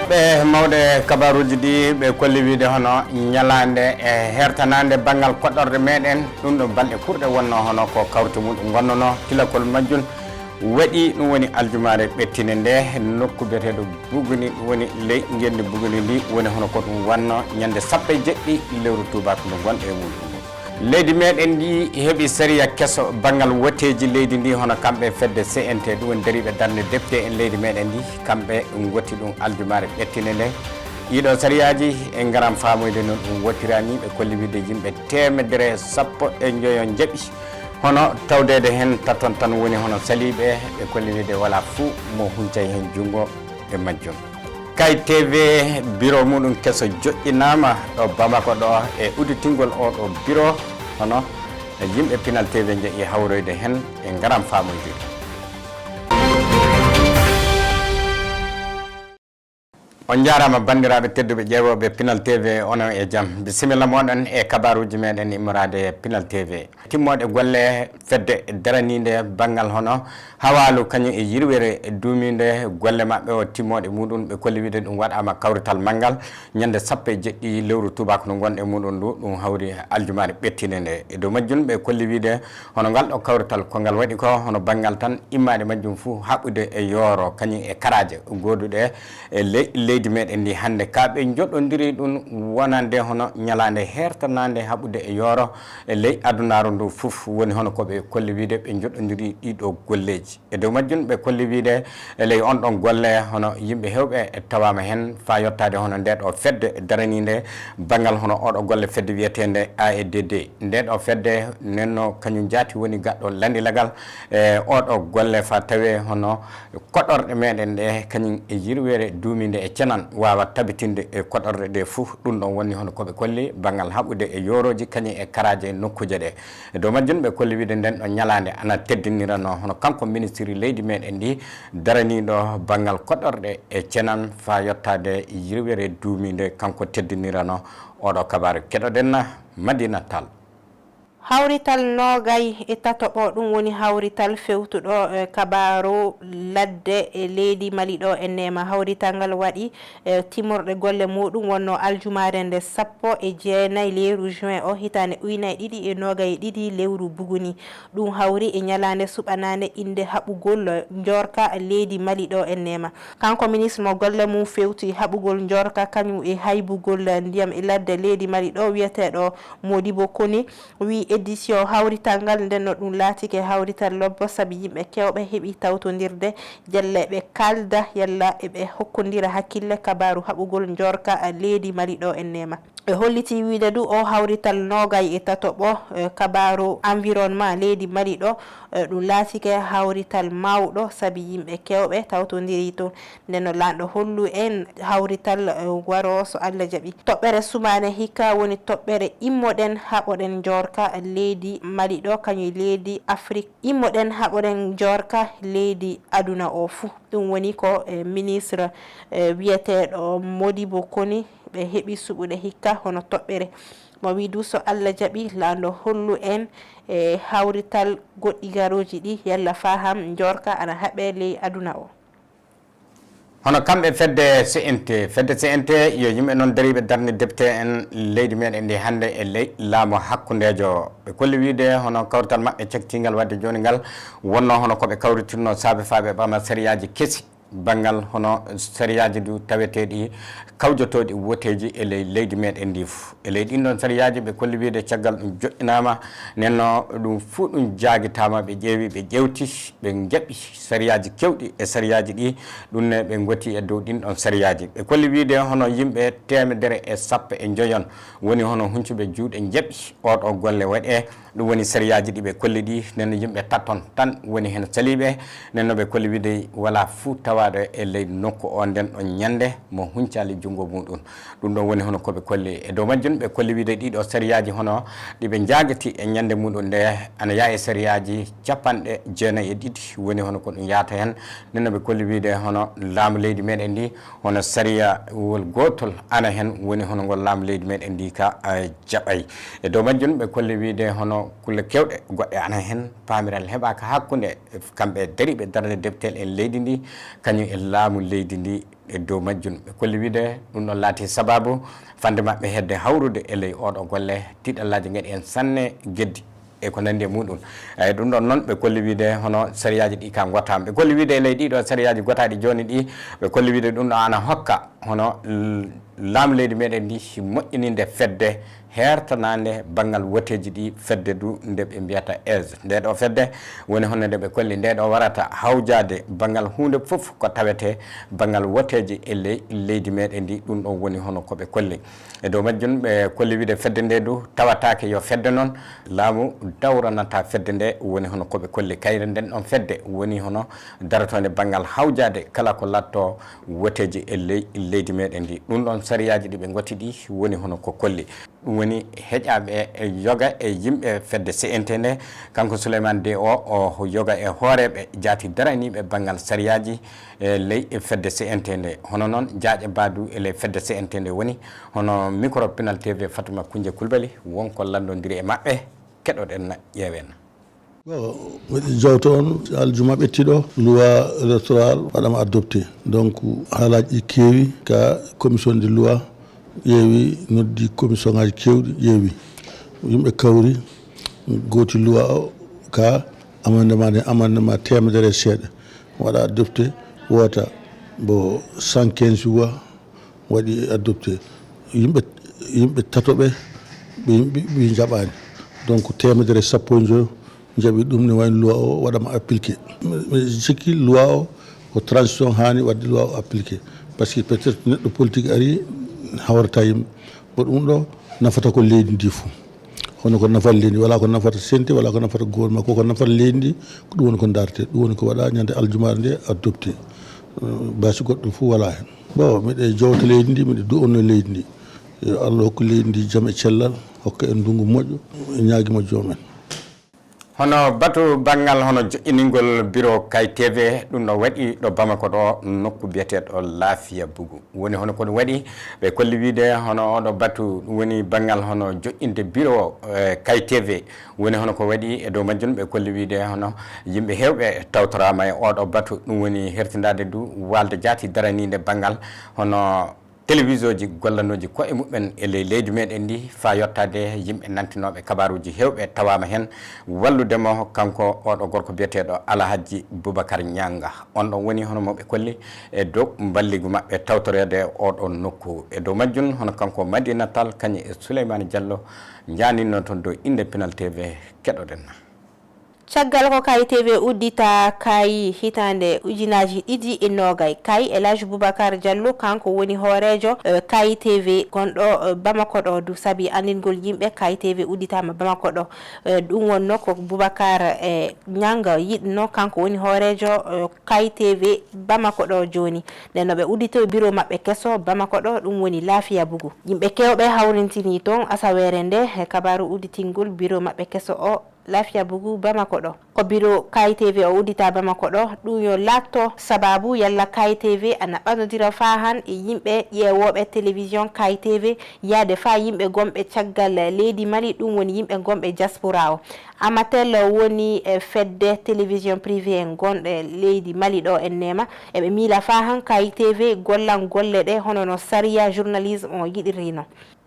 be mawde kabaruji di be kolli wiide hono nyalande e hertanande bangal kodorde meden dum do balde kurde wonno hono ko kawrtu mudum gonnono kilakol majjun wadi dum woni aljumare bettine nde nokku betedo buguni woni ley ngende buguni ndi woni hono ko dum wanno nyande sappe jeddi lewru tuba ko gonde mudum leydi meden di hebi sariya kesso bangal woteji leydi ndi hono kambe fedde CNT dum daribe darne defte en leydi meden di kambe gotti dum aljumare bettine nde ido sariyaji e ngaram famoyde non dum wotirani be kolli widde yimbe temedere sappo e joyo jebi hono tawdede hen taton tan woni hono salibe e kolli widde wala fu mo huncay hen jungo e majjum Kay TV bureau mudum kesso joddinama do Bamako do e uditingol o do bureau hono yimbe Pinal TV je e hawroyde hen e ngaram famoyde on jarama bandiraɓe tedduɓe ƴeewoɓe Pinal TV onon e jaam bisimilla moɗon e kabaruji meɗen immorade Pinal TV timmode golle fedde daranide banggal hono hawalu kañum e yirwere duminde golle mabɓe o timmode muɗum ɓe kolli wiide ɗum waɗama kawrital manggal ñande sappo e jeɗɗi lewru tubako no gonɗe muɗum ndu ɗum hawri aljumare ɓettine nde e dow majjum ɓe kolli wiide hono ngal ɗo kawrital ko ngal waɗi ko hono banggal tan immade majjum fou haɓɓude e yooro kañum e karaje goduɗe e leydi meɗen ndi hande kaɓe joɗodiri ɗum wonande hono ñalande hertanande haɓude e yooro e ley adunaru ndu foof woni hono koɓe kolli wiide ɓe joɗodiri ɗiɗo golleji e dow majjum ɓe kolli wiide e ley on ɗon golle hono yimɓe hewɓe e tawama hen fa yettade hono nde ɗo fedde daranide banggal hono oɗo golle fedde wiyetede AEDD nde ɗo fedde nenno kañum jaati woni gaɗɗo landilagal e oɗo golle fa tawe hono koɗorɗe meɗen ɗe kañum e yirwere duumide e cenan wawa tabitinde e koɗorde ɗe foof ɗum ɗon woni hono koɓe kolli banggal haɓude e yoroji kañum e karaje nokkuje ɗe e dow majjum ɓe kolli wiide nden ɗo ñalande ana teddinirano hono kanko ministre leydi meɗen ndi daraniɗo banggal koɗorɗe e cenan fa yettade yirwere duumide kanko teddinirano oɗo kabaru keɗoɗen Madina Tall hawrital nogay e tatoɓo ɗum woni hawrital fewtuɗo kabaru ladde e leydi Mali ɗo e nema hawrital ngal waɗi timmorɗe golle muɗum wonno aljumare nde 19 lewru juin o hitande ujunere ɗiɗi e nogay ɗiɗi lewru buguni ɗum hawri e ñalande suɓanande inde haɓugol jorka leydi Mali ɗo e nema kanko ministre mo golle mum fewti haɓugol jorka kañum e haybugol ndiyam e ladde leydi Mali ɗo wiyeteɗo Modibo Kone wi édition hawrital ngal nden no ɗum laatike hawrital lobbo saabi yimɓe kewɓe heeɓi tawtodirde jelle ɓe kalda yalla eɓe hokkodira hakkille kabaru haɓugol jorka leydi Mali ɗo en nema e holliti wiide du o hawrital nogay e tatoɓo kabaru environnement leydi Mali ɗo ɗum laatike hawrital mawɗo saabi yimɓe kewɓe tawtodiri toon nden no lanɗo hollu en hawrital waro so Allah jaaɓi toɓɓere sumane hikka woni toɓɓere immoɗen haɓoɗen jorka leydi Mali ɗo kañum leydi Afrique immoɗen haɓoɗen jorka leydi aduna o fou ɗum woni ko ministre wiyeteɗo Modibo Kone ɓe heeɓi suɓuɗe hikka hono toɓɓere mo wi du so Allah jaaɓi lanɗo hollu en e hawrital goɗɗi garoji ɗi yalla faham jorka ana haaɓe ley aduna o hono kamɓe fedde CNT yo yimɓe noon dariɓe darde debte en leydi meɗen ndi hande e ley laamu hakkudejo ɓe kolli wiide hono kawrital mabɓe cektingal wadde joni ngal wonno hono koɓe kawritirno saabe faɓe ɓama sériyaji keesi banggal hono sériyaji du taweteɗi kawjotoɗi woteji e ley leydi meɗen ndi foof e ley ɗin ɗon sériyaji ɓe kolli wiide caggal ɗum joƴƴinama nenno ɗum fuu ɗum jaguitama ɓe ƴeewi ɓe ƴewti ɓe jaɓi sériyaji kewɗi e sériyaji ɗi ɗumne ɓe gooti e dow ɗin ɗon sériyaji ɓe kolli wiide hono yimɓe 150 woni hono huncuɓe juuɗe jaɓi oɗo golle waɗe ɗum woni sériyaji ɗi ɓe kolli ɗi nenno yimɓe tatton tan woni hen saliɓe nenno ɓe kolli wiide wala fuu tawaɗo e leydi nokku o nden ɗon ñande mo huncali jungo muɗum ɗum ɗon woni hono koɓe kolli e dow majjum ɓe kolli wiide ɗiɗo sériyaji hono ɗiɓe jagati e ñande muɗum nde ana yaa e sériyaji 92 woni hono ko ɗum yaata hen nenno ɓe kolli wiide hono laamu leydi meɗen ndi hono séria wol gotol ana hen woni hono ngol laamu leydi meɗen ndi ka jaɓay e dow majjum ɓe kolli wiide hono kulle kewɗe goɗɗe ana hen pamiral heɓaka hakkude kamɓe dariɓe darde deftel en leydi ndi kañum e laamu leydi ndi e dow majjum ɓe kolli wiide ɗum ɗon laati sababu fande maɓɓe hedde hawrude e ley oɗo golle tiɗallaji gaɗi en sanne geddi e ko nandi e muɗum eyyi ɗum ɗon noon ɓe kolli wiide hono sériyaji ɗi ka gottama ɓe kolli wiide e ley ɗiɗo sériyaji gotaɗi joni ɗi ɓe kolli wiide ɗum ɗo ana hokka hono laamu leydi meɗen ndi moƴƴininde fedde hertanande banggal woteji ɗi fedde du nde ɓe mbiyata aise nde ɗo fedde woni hono nde ɓe kolli nde ɗo warata hawjade banggal hunde foof ko tawete banggal woteji e leydi meɗen ndi ɗum ɗo woni hono koɓe kolli e dow majjum ɓe kolli wiide fedde nde du tawatake yo fedde noon laamu dawranata fedde nde woni hono koɓe kolli kayre nden ɗon fedde woni hono daratode banggal hawjade kala ko latto woteji e leydi meɗen ndi ɗum ɗon sariyaji ɗi ɓe gotti ɗi woni hono ko kolli ɗum woni heƴaɓe e yoga e yimɓe fedde CNT nde kanko Souleymane De o yoga e hooreɓe jaati daraniɓe banggal sariyaji e ley fedde CNT nde hono noon jaaƴe Badou e ley fedde CNT nde woni hono micro Pinal TV Fatouma Koundié Coulibaly wonko landodiri e maɓɓe keɗoɗen ƴeewen miɗo jawta on aljuma ɓettiɗo loi électoral waɗama adopté donc haalaji ɗi keewi ka commission de loi ƴeewi noddi commission ngaji kewɗi ƴeewi yimɓe kawri gooti loi o ka amendement temedere seeɗa waɗa adopté woota bo 115 jours waɗi adopté yimɓe tatoɓe ɓe jaɓani donc temedere sappo e joyi jaɓi ɗum ne wayno loi o waɗama appliqué mi sikki loi o ko transition hani wadde loi o appliqué par ce que peut être neɗɗo politique ari hawrata yimɓe bo ɗum ɗo nafata ko leydi ndi fof hono ko nafata leydi wala ko nafata sente wala ko nafata gouvernement koko nafata leydi ndi ko ɗum woni ko darete ɗum woni ko waɗa ñande aljumare nde adopté basi goɗɗum fof wala hen bon miɗe jowta leydi ndi miɗe du'onno leydi ndi yo Allah hokku leydi ndi jaam e cellal hokka en ndungu moƴƴo e ñaaguima joomen hono batu banggal hono joƴƴiningol bureau Kay TV ɗum ɗo waɗi ɗo Bamako ɗo nokku biyeteɗo Laafiya Bugu woni hono kono waɗi ɓe kolli wiide hono oɗo batu ɗum woni banggal hono joƴƴinde bureau Kay TV woni hono ko waɗi e dow majjum ɓe kolli wiide hono yimɓe hewɓe tawtorama e oɗo batu ɗum woni hertidade du walde jaati daranide banggal hono télévision ji gollanoji ko e muɓen e leydi meɗen ndi fa yettade yimɓe nantinoɓe kabaruji hewɓe tawama hen walludemo kanko oɗo gorko biyeteɗo Alhaji Boubacar Nianga on ɗon woni hono moɓe kolli e dow balligu mabɓe tawtorede oɗo nokku e dow majjum hono kanko Madina Tall kañum e Souleymane Diallo janinno toon dow inde Pinal TV keɗoɗen caggal ko Kay TV uddita Kay hitande ujunaji ɗiɗi e nogay Kay Elhaji Boubacar Diallo kanko woni hoorejo Kay TV gonɗo Bamako ɗo du saabi andingol yimɓe Kay TV udditama Bamako ɗo ɗum wonno ko Boubacar Nianga yiɗno kanko woni hoorejo Kay TV Bamako ɗo joni nden no ɓe uddito bureau mabɓe kesso Bamako ɗo ɗum woni Laafiya Bugu yimɓe kewɓe hawrintini toon asawere nde kabaru udditingol bureau mabɓe kesso o Laafiya Bugu Bamako ɗo ko bureau Kay TV o uddita Bamako ɗo ɗum yo latto sababu yalla Kay TV ana ɓanodira fa han e yimɓe ƴeewoɓe télévision Kay TV yaade fa yimɓe gonɓe caggal leydi Mali ɗum woni yimɓe gonɓe diaspora o Amatel woni fedde télévision privé en gonɗe leydi Mali ɗo en nema eɓe miila fa han Kay TV gollan golle ɗe hono no sariya journalisme o yiɗirino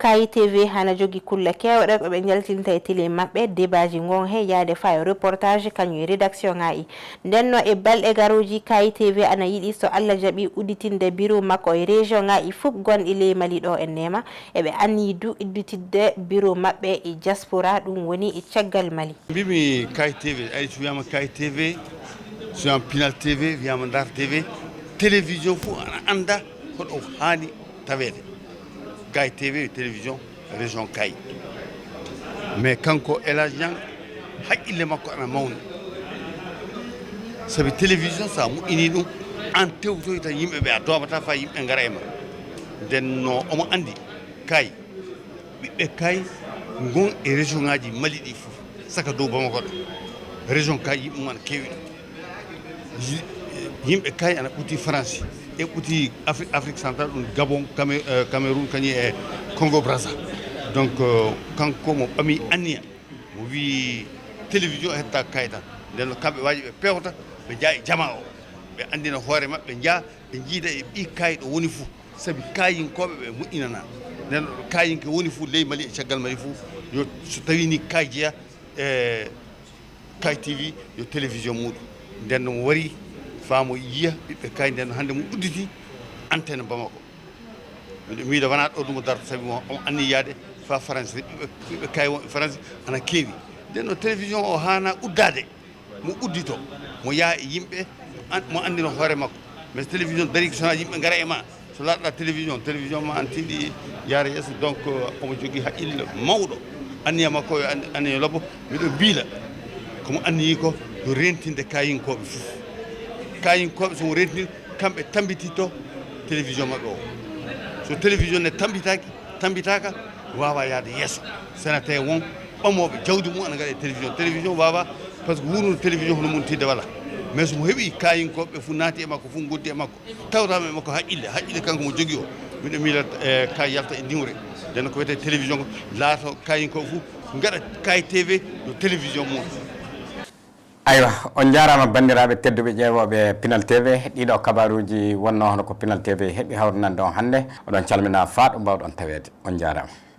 Kay TV hana jogi kulle kewɗe ko ɓe jaltinta e télé maɓɓe débatji gon he yaade fa e reportage kañum e rédaction ngaji ndenno e balɗe garoji Kay TV ana yiɗi so Allah jaaɓi udditinde bureau makko e région ngaji fof gonɗi ley Mali ɗo en nema eɓe anni du udditidde bureau maɓɓe e diaspora ɗum woni e caggal Mali mbimi Kay TV ay so wiyama Kay TV so wiyama Pinal TV wiyama Ndar TV télévision fof ana anda hoɗo hani tawede Kay TV télévision région Kay mais kanko Elhaji Niang haqqille makko ana mawni sabi télévision sa moƴƴini ɗum an tewtoy tan yimɓeɓe a domata fa yimɓe gara e ma nden no omo andi Kay ɓiɓɓe Kay gon e région ngaji Mali ɗi fof saka dow Bamako ɗo région Kay yimɓe mum ana kewi ɗum yimɓe Kay ana ɓuti France e ɓuti Afrique centrale ɗum Gabon Cameroun kañum e Congo Brazza donc kanko mo ɓami anniya mo wi télévision hetta Kay tan nden kamɓe waji ɓe pewta ɓe jaa e jama o ɓe andina hoore maɓɓe jaa ɓe jiida e ɓi kayi ɗo woni fuu sabi kayinkoɓe ɓe moƴƴinana nden kayinke woni fuu ley Mali e caggal Mali fuu yo so tawi ni kay jeeya e Kay TV yo télévision muɗum nden mo wari faamo yiya ɓiɓɓe kay nden hannde mo udditi antenne Bamako miɗo miida wona ɗo ɗum darto sabi omo anni yaade fa France ɓiɓɓe kay wonɓe France ana keewi nden no télévision o hana uddade mo uddito mo yaa e yimɓe mo andino hoore makko mais télévision dari ko sona yimɓe ngara e ma so laaɗɗa télévision ma an tiiɗi yaara yeeso donc omo jogui haqqille mawɗo anniya makko yo anniya lobbo miɗo biila komo anniyi ko yo rentinde kayinkoɓe fof kayinkoɓe somo rentini kamɓe tambititto télévision maɓɓe o so télévision ne tambitaka wawa yaade yeeso sena tawi won ɓamoɓe jawdi mum ana gaɗa e télévision wawa par ce que wuurno télévision hono mum tidde wala mais somo heeɓi kayinkoɓe fof naati e makko fof goddi e makko tawtama e makko haqqille kanko mo jogui o miɗo miila kay yalta e diwre nden ko wiyete télévision ko laato kayinkoɓe fof gaɗa Kay TV yo télévision mum aywa on jarama bandiraɓe tedduɓe ƴeewoɓe Pinal TV ɗiɗo kabaruji wonno hono ko Pinal TV heeɓi hawrinande on hannde oɗon calmina Fatou mbawɗon tawede on jarama